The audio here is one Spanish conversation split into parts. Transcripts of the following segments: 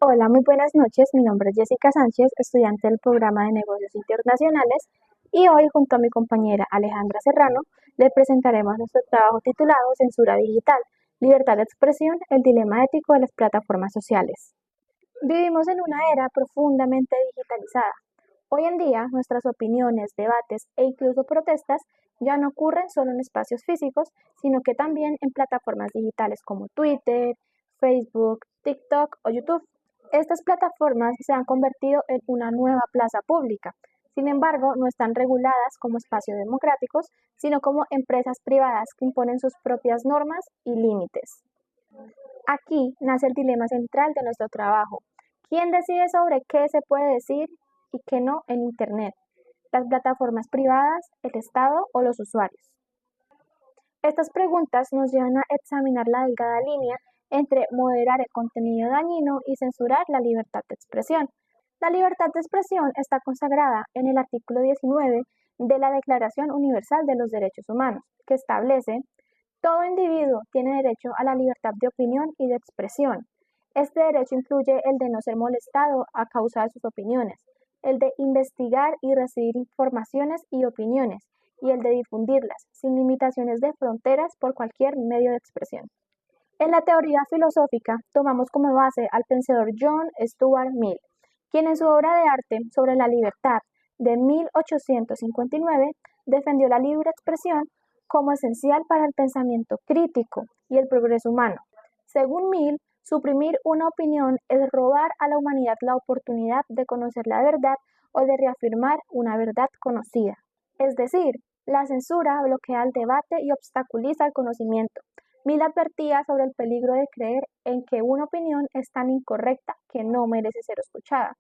Hola, muy buenas noches. Mi nombre es Jessica Sánchez, estudiante del programa de Negocios Internacionales, y hoy, junto a mi compañera Alejandra Serrano, le presentaremos nuestro trabajo titulado Censura Digital, Libertad de Expresión, el dilema ético de las plataformas sociales. Vivimos en una era profundamente digitalizada. Hoy en día, nuestras opiniones, debates e incluso protestas ya no ocurren solo en espacios físicos, sino que también en plataformas digitales como Twitter, Facebook, TikTok o YouTube. Estas plataformas se han convertido en una nueva plaza pública. Sin embargo, no están reguladas como espacios democráticos, sino como empresas privadas que imponen sus propias normas y límites. Aquí nace el dilema central de nuestro trabajo. ¿Quién decide sobre qué se puede decir y qué no en Internet? ¿Las plataformas privadas, el Estado o los usuarios? Estas preguntas nos llevan a examinar la delgada línea entre moderar el contenido dañino y censurar la libertad de expresión. La libertad de expresión está consagrada en el artículo 19 de la Declaración Universal de los Derechos Humanos, que establece: todo individuo tiene derecho a la libertad de opinión y de expresión. Este derecho incluye el de no ser molestado a causa de sus opiniones, el de investigar y recibir informaciones y opiniones, y el de difundirlas, sin limitaciones de fronteras por cualquier medio de expresión. En la teoría filosófica tomamos como base al pensador John Stuart Mill, quien en su obra de arte sobre la libertad de 1859 defendió la libre expresión como esencial para el pensamiento crítico y el progreso humano. Según Mill, suprimir una opinión es robar a la humanidad la oportunidad de conocer la verdad o de reafirmar una verdad conocida. Es decir, la censura bloquea el debate y obstaculiza el conocimiento. Mill advertía sobre el peligro de creer en que una opinión es tan incorrecta que no merece ser escuchada.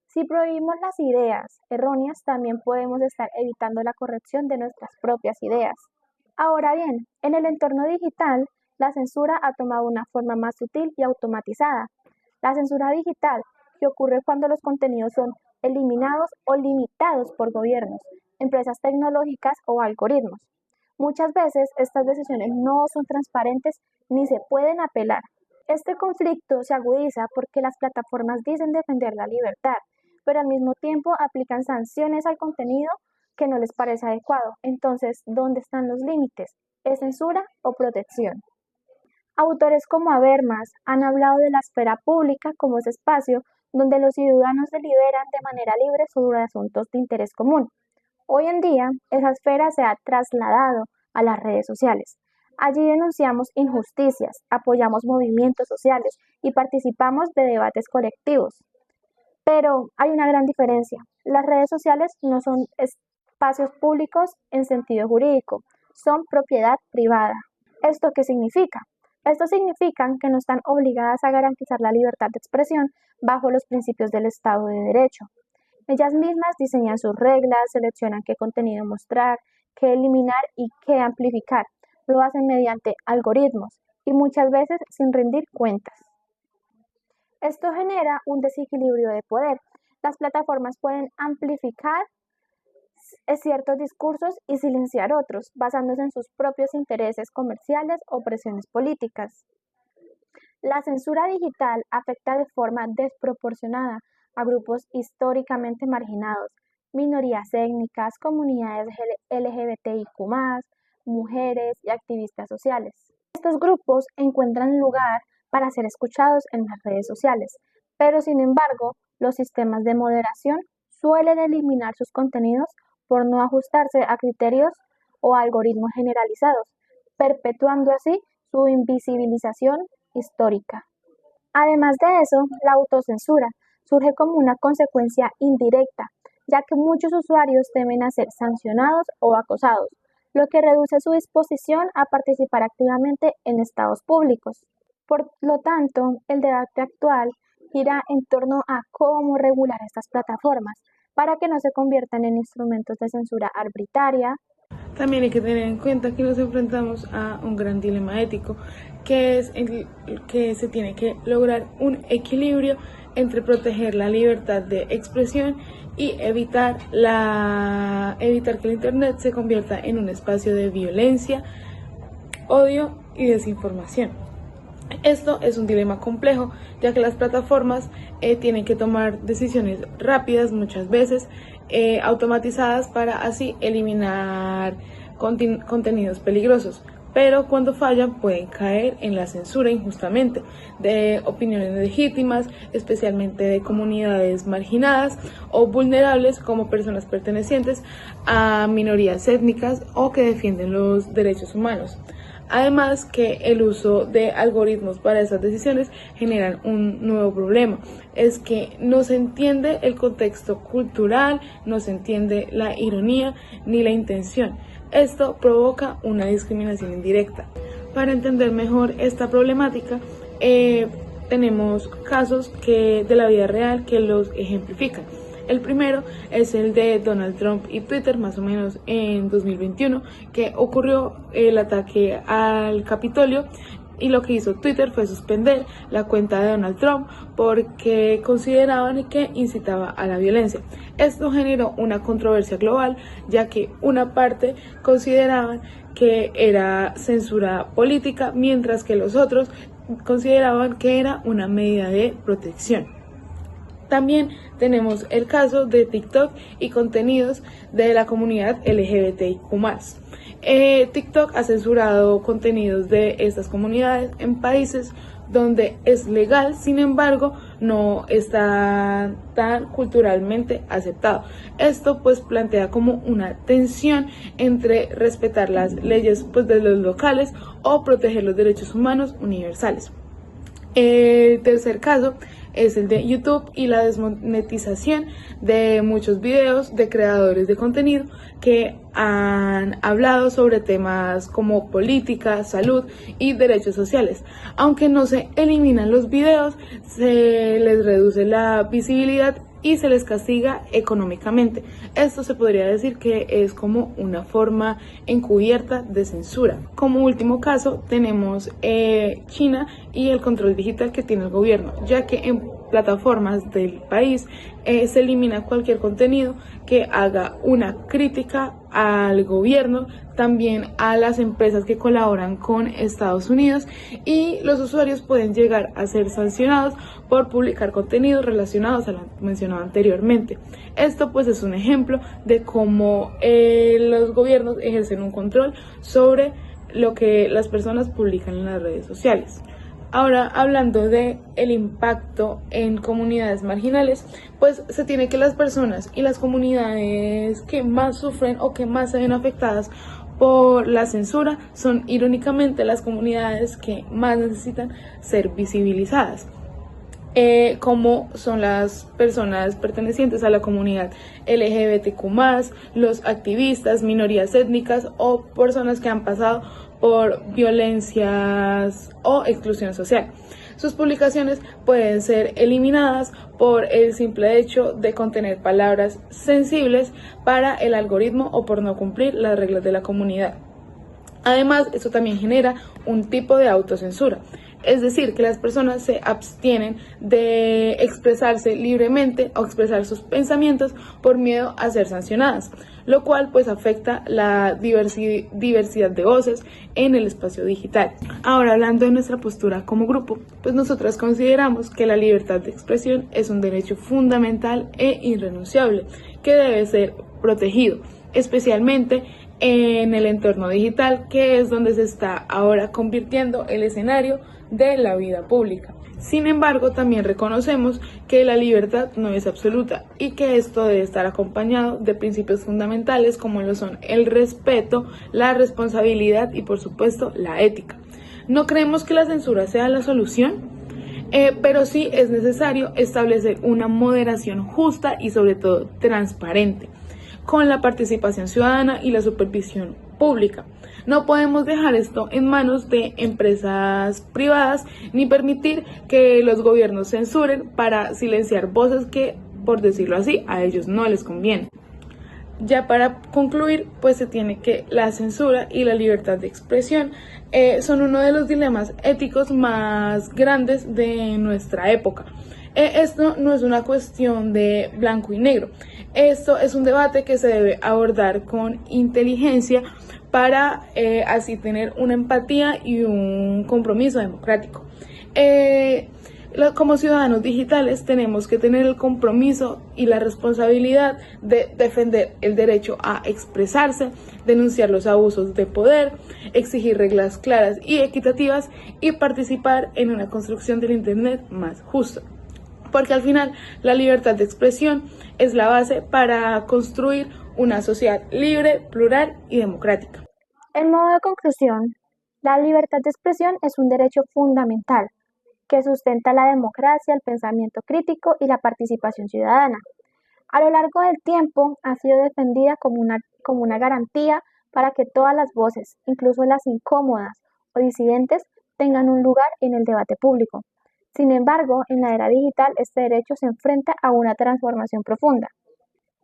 Si prohibimos las ideas erróneas, también podemos estar evitando la corrección de nuestras propias ideas. Ahora bien, en el entorno digital, la censura ha tomado una forma más sutil y automatizada. La censura digital, que ocurre cuando los contenidos son eliminados o limitados por gobiernos, empresas tecnológicas o algoritmos. Muchas veces estas decisiones no son transparentes ni se pueden apelar. Este conflicto se agudiza porque las plataformas dicen defender la libertad, pero al mismo tiempo aplican sanciones al contenido que no les parece adecuado. Entonces, ¿dónde están los límites? ¿Es censura o protección? Autores como Habermas han hablado de la esfera pública como ese espacio donde los ciudadanos deliberan de manera libre sobre asuntos de interés común. Hoy en día, esa esfera se ha trasladado a las redes sociales. Allí denunciamos injusticias, apoyamos movimientos sociales y participamos de debates colectivos. Pero hay una gran diferencia. Las redes sociales no son espacios públicos en sentido jurídico, son propiedad privada. ¿Esto qué significa? Esto significa que no están obligadas a garantizar la libertad de expresión bajo los principios del Estado de Derecho. Ellas mismas diseñan sus reglas, seleccionan qué contenido mostrar, qué eliminar y qué amplificar. Lo hacen mediante algoritmos y muchas veces sin rendir cuentas. Esto genera un desequilibrio de poder. Las plataformas pueden amplificar ciertos discursos y silenciar otros, basándose en sus propios intereses comerciales o presiones políticas. La censura digital afecta de forma desproporcionada a grupos históricamente marginados, minorías étnicas, comunidades LGBTIQ+, mujeres y activistas sociales. Estos grupos encuentran lugar para ser escuchados en las redes sociales, pero sin embargo, los sistemas de moderación suelen eliminar sus contenidos por no ajustarse a criterios o algoritmos generalizados, perpetuando así su invisibilización histórica. Además de eso, la autocensura surge como una consecuencia indirecta, ya que muchos usuarios temen a ser sancionados o acosados, lo que reduce su disposición a participar activamente en estados públicos. Por lo tanto, el debate actual gira en torno a cómo regular estas plataformas para que no se conviertan en instrumentos de censura arbitraria. También hay que tener en cuenta que nos enfrentamos a un gran dilema ético, que es el que se tiene que lograr un equilibrio entre proteger la libertad de expresión y evitar que el Internet se convierta en un espacio de violencia, odio y desinformación. Esto es un dilema complejo, ya que las plataformas tienen que tomar decisiones rápidas, muchas veces automatizadas, para así eliminar contenidos peligrosos. Pero cuando fallan pueden caer en la censura injustamente de opiniones legítimas, especialmente de comunidades marginadas o vulnerables, como personas pertenecientes a minorías étnicas o que defienden los derechos humanos. Además, que el uso de algoritmos para esas decisiones generan un nuevo problema, es que no se entiende el contexto cultural, no se entiende la ironía ni la intención. Esto provoca una discriminación indirecta. Para entender mejor esta problemática, tenemos casos de la vida real que los ejemplifican. El primero es el de Donald Trump y Twitter, más o menos en 2021, que ocurrió el ataque al Capitolio, y lo que hizo Twitter fue suspender la cuenta de Donald Trump porque consideraban que incitaba a la violencia. Esto generó una controversia global, ya que una parte consideraban que era censura política, mientras que los otros consideraban que era una medida de protección. También tenemos el caso de TikTok y contenidos de la comunidad LGBTIQ+. TikTok ha censurado contenidos de estas comunidades en países donde es legal, sin embargo, no está tan culturalmente aceptado. Esto pues plantea como una tensión entre respetar las leyes de los locales o proteger los derechos humanos universales. El tercer caso es el de YouTube y la desmonetización de muchos videos de creadores de contenido que han hablado sobre temas como política, salud y derechos sociales. Aunque no se eliminan los videos, se les reduce la visibilidad y se les castiga económicamente. Esto se podría decir que es como una forma encubierta de censura. Como último caso tenemos China y el control digital que tiene el gobierno, ya que en plataformas del país se elimina cualquier contenido que haga una crítica al gobierno, también a las empresas que colaboran con Estados Unidos, y los usuarios pueden llegar a ser sancionados por publicar contenidos relacionados a lo mencionado anteriormente. Esto pues es un ejemplo de cómo los gobiernos ejercen un control sobre lo que las personas publican en las redes sociales. Ahora, hablando de el impacto en comunidades marginales, pues se tiene que las personas y las comunidades que más sufren o que más se ven afectadas por la censura son irónicamente las comunidades que más necesitan ser visibilizadas, como son las personas pertenecientes a la comunidad LGBTQ+, los activistas, minorías étnicas o personas que han pasado por violencias o exclusión social. Sus publicaciones pueden ser eliminadas por el simple hecho de contener palabras sensibles para el algoritmo o por no cumplir las reglas de la comunidad. Además, esto también genera un tipo de autocensura, es decir, que las personas se abstienen de expresarse libremente o expresar sus pensamientos por miedo a ser sancionadas, lo cual pues afecta la diversidad de voces en el espacio digital. Ahora, hablando de nuestra postura como grupo, pues nosotras consideramos que la libertad de expresión es un derecho fundamental e irrenunciable que debe ser protegido, especialmente en el entorno digital, que es donde se está ahora convirtiendo el escenario de la vida pública. Sin embargo, también reconocemos que la libertad no es absoluta y que esto debe estar acompañado de principios fundamentales como lo son el respeto, la responsabilidad y por supuesto la ética. No creemos que la censura sea la solución, pero sí es necesario establecer una moderación justa y sobre todo transparente, con la participación ciudadana y la supervisión pública. No podemos dejar esto en manos de empresas privadas ni permitir que los gobiernos censuren para silenciar voces que, por decirlo así, a ellos no les conviene. Ya para concluir, pues se tiene que la censura y la libertad de expresión son uno de los dilemas éticos más grandes de nuestra época. Esto no es una cuestión de blanco y negro. Esto es un debate que se debe abordar con inteligencia para así tener una empatía y un compromiso democrático. Como ciudadanos digitales tenemos que tener el compromiso y la responsabilidad de defender el derecho a expresarse, denunciar los abusos de poder, exigir reglas claras y equitativas y participar en una construcción del Internet más justo. Porque al final la libertad de expresión es la base para construir una sociedad libre, plural y democrática. En modo de conclusión, la libertad de expresión es un derecho fundamental que sustenta la democracia, el pensamiento crítico y la participación ciudadana. A lo largo del tiempo ha sido defendida como una garantía para que todas las voces, incluso las incómodas o disidentes, tengan un lugar en el debate público. Sin embargo, en la era digital este derecho se enfrenta a una transformación profunda.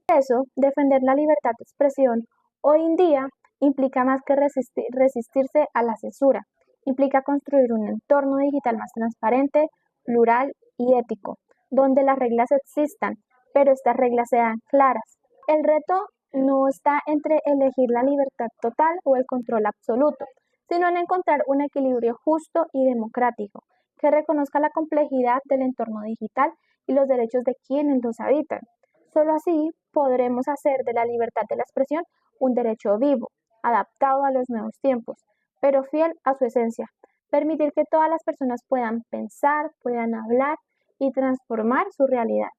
Por eso, defender la libertad de expresión hoy en día implica más que resistirse a la censura, implica construir un entorno digital más transparente, plural y ético, donde las reglas existan, pero estas reglas sean claras. El reto no está entre elegir la libertad total o el control absoluto, sino en encontrar un equilibrio justo y democrático que reconozca la complejidad del entorno digital y los derechos de quienes los habitan. Solo así podremos hacer de la libertad de la expresión un derecho vivo, adaptado a los nuevos tiempos, pero fiel a su esencia. Permitir que todas las personas puedan pensar, puedan hablar y transformar su realidad.